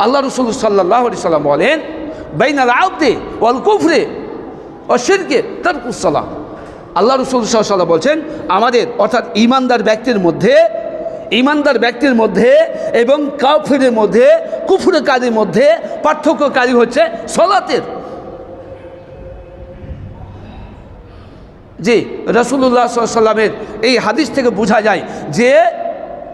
আল্লাহ রসুল সাল্লাল্লাহু আলাইহি সাল্লাম বলেন, বাইনাল আবদি ওয়াল কুফরি ওয়া শিরকি তারকুস সালাহ। আল্লাহ রসুল সাল্লাল্লাহু আলাইহি ওয়াসাল্লাম বলছেন, আমাদের অর্থাৎ ইমানদার ব্যক্তির মধ্যে এবং কাফিরের মধ্যে, কুফরকারীর মধ্যে পার্থক্যকারী হচ্ছে সলাতের। জি, রাসূলুল্লাহ সাল্লাল্লাহু আলাইহি ওয়াসাল্লামের এই হাদিস থেকে বোঝা যায় যে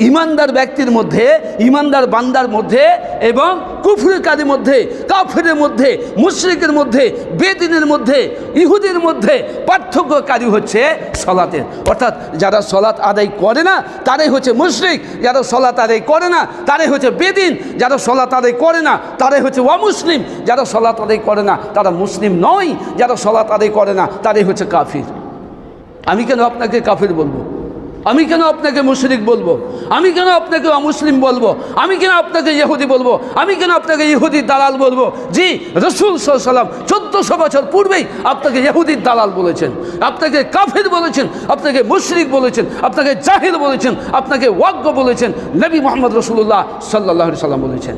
ইমানদার ব্যক্তির মধ্যে, ইমানদার বান্দার মধ্যে এবং কুফরকারীর মধ্যে, কাফিরের মধ্যে, মুশরিকের মধ্যে, বেদিনের মধ্যে, ইহুদির মধ্যে পার্থক্যকারী হচ্ছে সলাতের। অর্থাৎ যারা সলাত আদায় করে না তারাই হচ্ছে মুশরিক, যারা সলাত আদায় করে না তারাই হচ্ছে বেদিন, যারা সলাত আদায় করে না তারাই হচ্ছে অমুসলিম, যারা সলাত আদায় করে না তারা মুসলিম নয়, যারা সলাত আদায় করে না তারাই হচ্ছে কাফির। আমি কেন আপনাকে কাফির বলবো? আমি কেন আপনাকে মুশরিক বলবো? আমি কেন আপনাকে অমুসলিম বলবো? আমি কেন আপনাকে ইহুদি বলবো? আমি কেন আপনাকে ইহুদির দালাল বলবো? জি, রাসূল সাল্লাল্লাহু আলাইহি ওয়াসাল্লাম 1400 বছর পূর্বেই আপনাকে ইহুদির দালাল বলেছেন, আপনাকে কাফির বলেছেন, আপনাকে মুশরিক বলেছেন, আপনাকে জাহিল বলেছেন, আপনাকে ওয়াজ্ঞ বলেছেন। নবী মুহাম্মদ রাসূলুল্লাহ সাল্লাল্লাহু আলাইহি ওয়াসাল্লাম বলেছেন।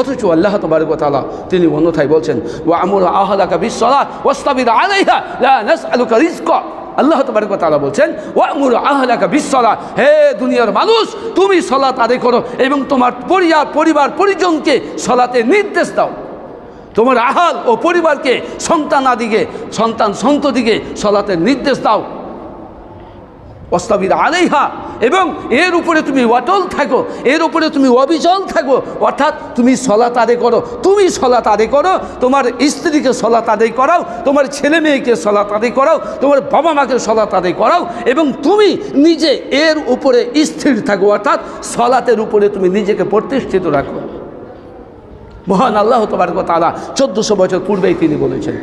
অথচ আল্লাহ তাবারক ওয়া তাআলা তিনি অন্যথায় বলছেন, ওয়া আমুর আহলাকা বিস-সালাহ ওয়াসতাবির আলাইহা লা নাসআলুকা রিজকা। আল্লাহ তাবারক ওয়া তাআলা বলছেন, ওয়া আমুর আহলাকা বিস-সালাহ, হে দুনিয়ার মানুষ, তুমি সালাত আদায় করো এবং তোমার পরিবার পরিজনকে সালাতের নির্দেশ দাও। তোমার আহাল ও পরিবারকে, সন্তান সন্ততিকে সালাতের নির্দেশ দাও। ওয়াসতাবির আলাইহা, এবং এর উপরে তুমি অটল থাকো, এর উপরে তুমি অবিচল থাকো। অর্থাৎ তুমি সালাত আদায় করো, তুমি সালাত আদায় করো, তোমার স্ত্রীকে সালাত আদায় করাও, তোমার ছেলে মেয়েকে সালাত আদায় করাও, তোমার বাবা মাকে সালাত আদায় করাও, এবং তুমি নিজে এর উপরে স্থির থাকো। অর্থাৎ সালাতের উপরে তুমি নিজেকে প্রতিষ্ঠিত রাখো। মহান আল্লাহ তাবারক ওয়া তাআলা 1400 বছর পূর্বেই তিনি বলেছেন।